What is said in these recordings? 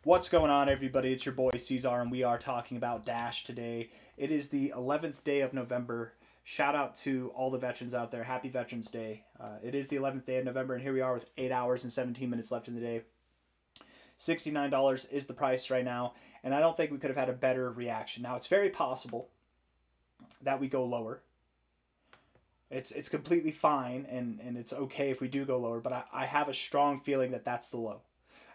What's going on, everybody? It's your boy C-Zar, and we are talking about Dash today. It is the 11th day of November. Shout out to all the veterans out there. Happy Veterans Day. It is the 11th day of November, and here we are with 8 hours and 17 minutes left in the day. $69 is the price right now, and I don't think we could have had a better reaction. Now, it's very possible that we go lower. It's completely fine, and it's okay if we do go lower, but I have a strong feeling that that's the low.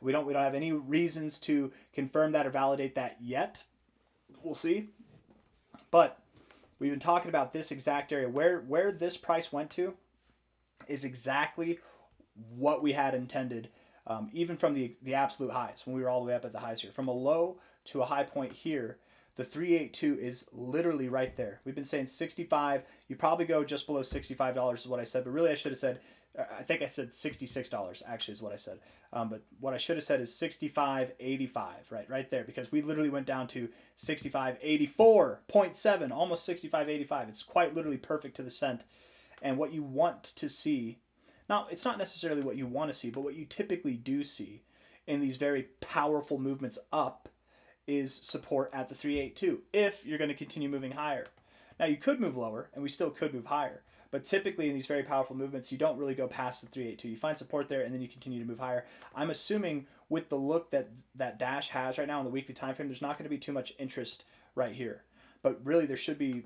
We don't have any reasons to confirm that or validate that yet. We'll see. But we've been talking about this exact area. Where this price went to is exactly what we had intended, even from the absolute highs, when we were all the way up at the highs here. From a low to a high point here, the 382 is literally right there. We've been saying 65. You probably go just below $65 is what I said, but really I should have said, I think I said $66 actually is what I said. But what I should have said is 65.85, right there, because we literally went down to 65.84.7, almost 65.85. It's quite literally perfect to the cent. And what you want to see, now it's not necessarily what you want to see, but what you typically do see in these very powerful movements up is support at the 382 if you're going to continue moving higher. Now you could move lower and we still could move higher, but typically in these very powerful movements you don't really go past the 382. You find support there and then you continue to move higher. I'm assuming with the look that Dash has right now in the weekly time frame, there's not going to be too much interest right here, but really there should be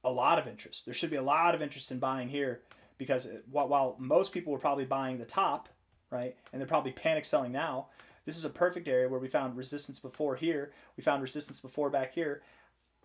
a lot of interest. There should be a lot of interest in buying here, because while most people were probably buying the top, right, and they're probably panic selling now, this is a perfect area where we found resistance before here. We found resistance before back here.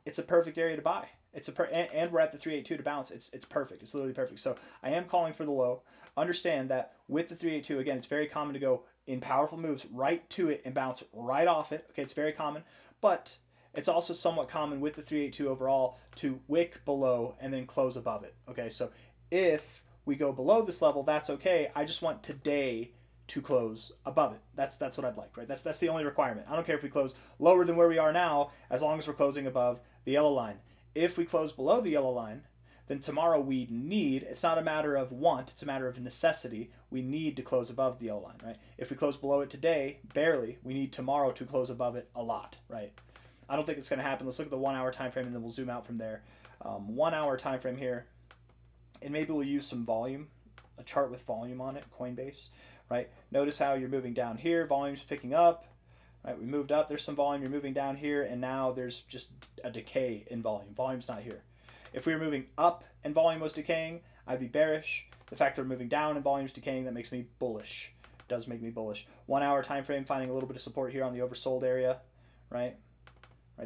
It's a perfect area to buy. And we're at the 382 to bounce. It's perfect. It's literally perfect. So I am calling for the low. Understand that with the 382, again, it's very common to go in powerful moves right to it and bounce right off it. Okay, it's very common, but it's also somewhat common with the 382 overall to wick below and then close above it. Okay, so if we go below this level, that's okay. I just want today to close above it. That's what I'd like, right? That's the only requirement. I don't care if we close lower than where we are now, as long as we're closing above the yellow line. If we close below the yellow line, then tomorrow we need, it's not a matter of want, it's a matter of necessity. We need to close above the yellow line, right? If we close below it today, barely, we need tomorrow to close above it a lot, right? I don't think it's going to happen. Let's look at the 1 hour time frame and then we'll zoom out from there. 1 hour time frame here, and maybe we'll use some volume, a chart with volume on it, Coinbase. Right? Notice how you're moving down here, volume's picking up. Right? We moved up, there's some volume, you're moving down here, and now there's just a decay in volume. Volume's not here. If we were moving up and volume was decaying, I'd be bearish. The fact that we're moving down and volume's decaying, that makes me bullish. It does make me bullish. 1 hour time frame, finding a little bit of support here on the oversold area. Right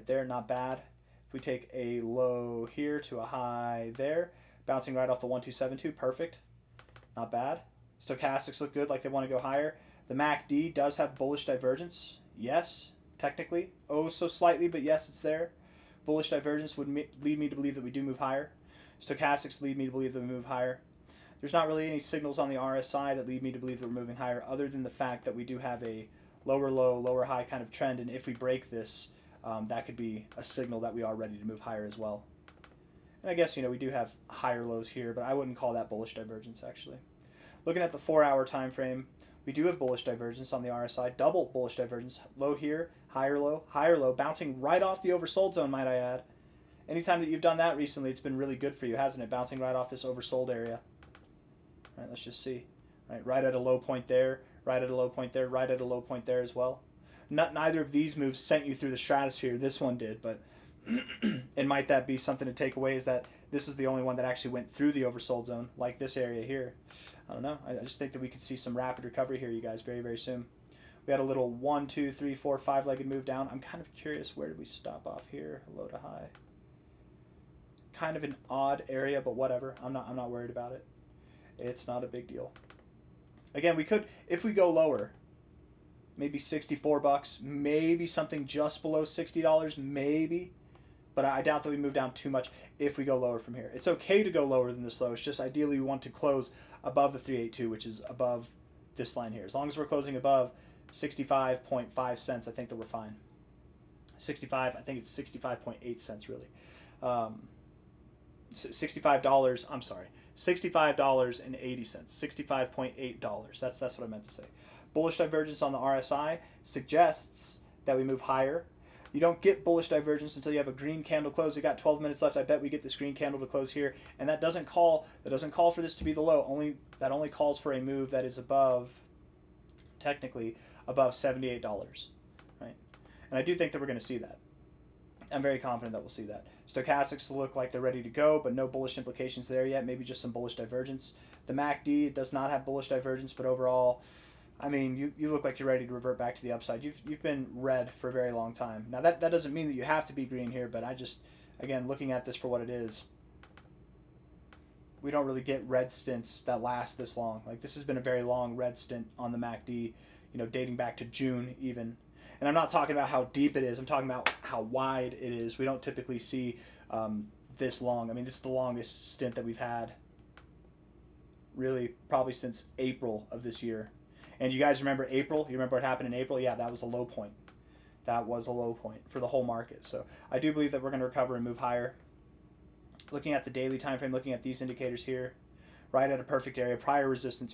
there, not bad. If we take a low here to a high there, bouncing right off the 1272, perfect. Not bad. Stochastics look good, like they want to go higher. The MACD does have bullish divergence. Yes, technically. Oh, so slightly, but yes, it's there. Bullish divergence would lead me to believe that we do move higher. Stochastics lead me to believe that we move higher. There's not really any signals on the RSI that lead me to believe that we're moving higher, other than the fact that we do have a lower low, lower high kind of trend, and if we break this, that could be a signal that we are ready to move higher as well. And I guess, we do have higher lows here, but I wouldn't call that bullish divergence, actually. Looking at the 4 hour time frame, we do have bullish divergence on the RSI, double bullish divergence, low here, higher low, bouncing right off the oversold zone, might I add. Anytime that you've done that recently, it's been really good for you, hasn't it? Bouncing right off this oversold area. All right, let's just see. Right at a low point there, right at a low point there, right at a low point there as well. Neither of these moves sent you through the stratosphere. This one did, but and might that be something to take away, is that this is the only one that actually went through the oversold zone, like this area here. I don't know. I just think that we could see some rapid recovery here, you guys, very, very soon. We had a little 1, 2, 3, 4, 5-legged move down. I'm kind of curious, where did we stop off here? Low to high. Kind of an odd area, but whatever. I'm not worried about it. It's not a big deal. Again, we could, if we go lower, maybe $64, maybe something just below $60, maybe. But I doubt that we move down too much if we go lower from here. It's okay to go lower than this low. It's just ideally we want to close above the 382, which is above this line here. As long as we're closing above 65.5 cents, I think that we're fine. 65, I think it's 65.8 cents really. $65, I'm sorry, $65.80, $65.8. That's what I meant to say. Bullish divergence on the RSI suggests that we move higher. You don't get bullish divergence until you have a green candle close. We got 12 minutes left. I bet we get this green candle to close here, and that doesn't call for this to be the low. That only calls for a move that is above, technically above $78, right? And I do think that we're going to see that. I'm very confident that we'll see that. Stochastics look like they're ready to go, but no bullish implications there yet. Maybe just some bullish divergence. The MACD does not have bullish divergence, but overall, I mean, you look like you're ready to revert back to the upside. You've been red for a very long time. Now, that doesn't mean that you have to be green here, but I just, again, looking at this for what it is, we don't really get red stints that last this long. Like, this has been a very long red stint on the MACD, dating back to June even. And I'm not talking about how deep it is. I'm talking about how wide it is. We don't typically see this long. I mean, this is the longest stint that we've had, really, probably since April of this year. And you guys remember April? You remember what happened in April? Yeah, that was a low point. That was a low point for the whole market. So I do believe that we're going to recover and move higher. Looking at the daily time frame, looking at these indicators here, right at a perfect area. Prior resistance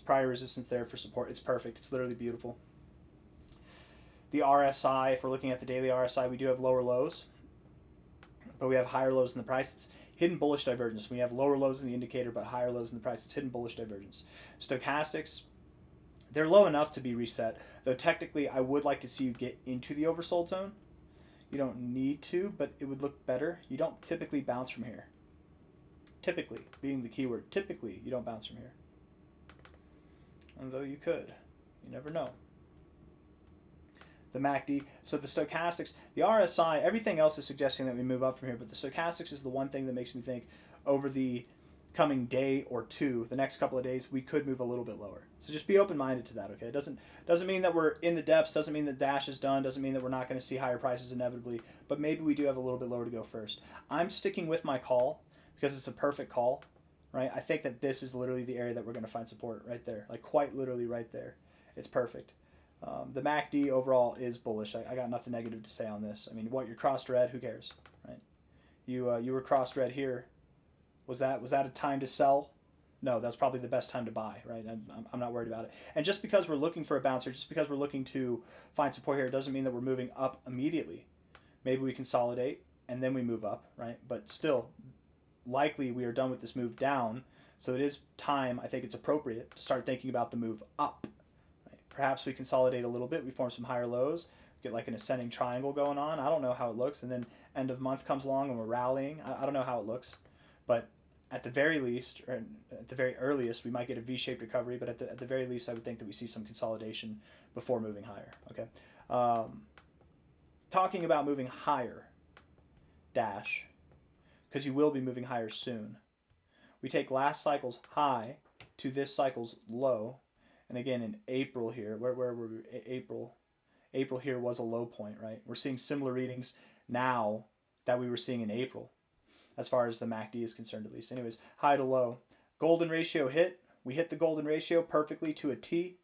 there for support. It's perfect. It's literally beautiful. The RSI, if we're looking at the daily RSI, we do have lower lows, but we have higher lows in the price. It's hidden bullish divergence. We have lower lows in the indicator, but higher lows in the price. It's hidden bullish divergence. Stochastics, they're low enough to be reset, though technically I would like to see you get into the oversold zone. You don't need to, but it would look better. You don't typically bounce from here. Typically, being the keyword, typically you don't bounce from here. Although you could. You never know. The MACD, so the stochastics, the RSI, everything else is suggesting that we move up from here, but the stochastics is the one thing that makes me think over the coming day or two, the next couple of days, we could move a little bit lower. So just be open-minded to that, okay? It doesn't mean that we're in the depths, doesn't mean that Dash is done, doesn't mean that we're not going to see higher prices inevitably, but maybe we do have a little bit lower to go first. I'm sticking with my call because it's a perfect call, right? I think that this is literally the area that we're going to find support right there, like quite literally right there. It's perfect. The MACD overall is bullish. I got nothing negative to say on this. I mean, what, you're crossed red? Who cares, right? You were crossed red here. Was that a time to sell? No, that's probably the best time to buy, right? I'm not worried about it. And just because we're looking for a bounce, or just because we're looking to find support here, doesn't mean that we're moving up immediately. Maybe we consolidate and then we move up, right? But still, likely we are done with this move down. So it is time, I think it's appropriate to start thinking about the move up. Perhaps we consolidate a little bit, we form some higher lows, get like an ascending triangle going on. I don't know how it looks, and then end of month comes along and we're rallying. I don't know how it looks, but at the very least, or at the very earliest, we might get a V-shaped recovery, but at the very least, I would think that we see some consolidation before moving higher, okay? Talking about moving higher, Dash, because you will be moving higher soon. We take last cycle's high to this cycle's low, and again, in April here, where were we? April here was a low point, right? We're seeing similar readings now that we were seeing in April, as far as the MACD is concerned at least. Anyways, high to low. Golden ratio hit. We hit the golden ratio perfectly to a T.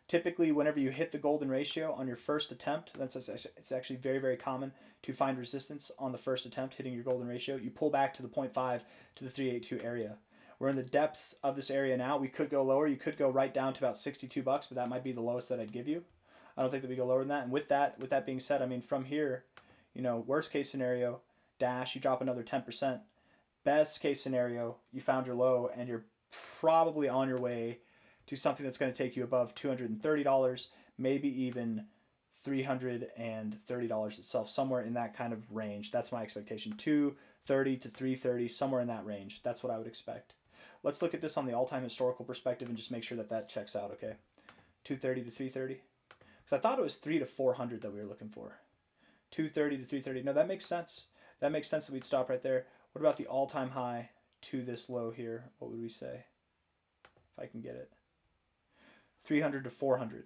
Typically, whenever you hit the golden ratio on your first attempt, it's actually very, very common to find resistance on the first attempt hitting your golden ratio. You pull back to the 0.5 to the 382 area. We're in the depths of this area now. We could go lower. You could go right down to about $62, but that might be the lowest that I'd give you. I don't think that we go lower than that. And with that being said, I mean, from here, worst case scenario, Dash, you drop another 10%. Best case scenario, you found your low and you're probably on your way to something that's going to take you above $230, maybe even $330 itself, somewhere in that kind of range. That's my expectation. $230 to $330, somewhere in that range. That's what I would expect. Let's look at this on the all-time historical perspective and just make sure that that checks out, okay? 230 to 330. Because I thought it was 300 to 400 that we were looking for. 230 to 330. No, that makes sense. That makes sense that we'd stop right there. What about the all-time high to this low here? What would we say? If I can get it. 300 to 400.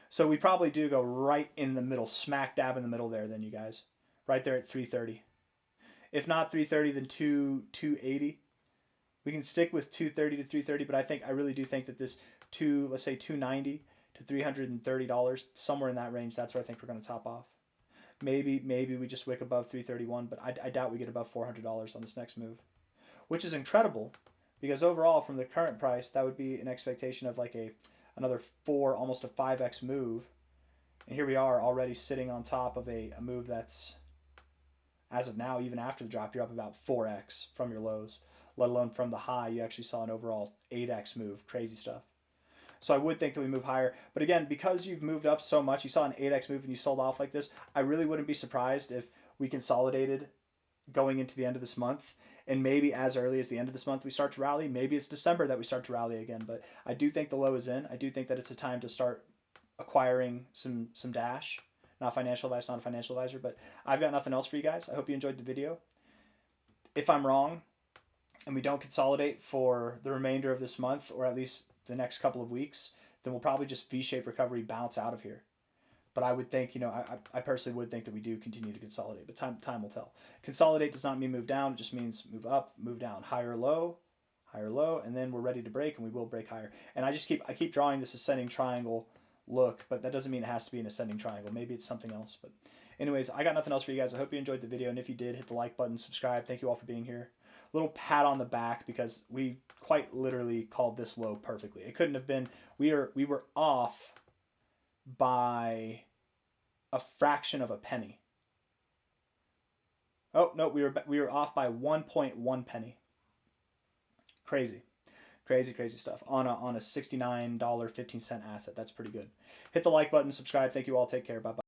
So we probably do go right in the middle, smack dab in the middle there then, you guys. Right there at 330. If not 330, then 280. We can stick with 230 to 330, but I really do think that this let's say 290 to $330, somewhere in that range, that's where I think we're going to top off. Maybe we just wick above 331, but I doubt we get above $400 on this next move, which is incredible because overall from the current price, that would be an expectation of like a another 4, almost a 5x move. And here we are already sitting on top of a move that's, as of now, even after the drop, you're up about 4x from your lows, let alone from the high. You actually saw an overall 8x move. Crazy stuff. So I would think that we move higher. But again, because you've moved up so much, you saw an 8x move and you sold off like this, I really wouldn't be surprised if we consolidated going into the end of this month. And maybe as early as the end of this month we start to rally. Maybe it's December that we start to rally again. But I do think the low is in. I do think that it's a time to start acquiring some dash. Not financial advice, not a financial advisor, but I've got nothing else for you guys. I hope you enjoyed the video. If I'm wrong and we don't consolidate for the remainder of this month, or at least the next couple of weeks, then we'll probably just V-shaped recovery bounce out of here. But I would think, I personally would think that we do continue to consolidate, but time will tell. Consolidate does not mean move down. It just means move up, move down, higher, low, and then we're ready to break, and we will break higher. And I keep drawing this ascending triangle look, but that doesn't mean it has to be an ascending triangle. Maybe it's something else. But anyways, I got nothing else for you guys. I hope you enjoyed the video, and if you did, hit the like button, subscribe. Thank you all for being here. Little pat on the back, because we quite literally called this low perfectly. It couldn't have been. We were off by a fraction of a penny. Oh no, we were off by 1.1 penny. Crazy stuff on a $69.15 asset. That's pretty good. Hit the like button, subscribe. Thank you all. Take care. Bye bye.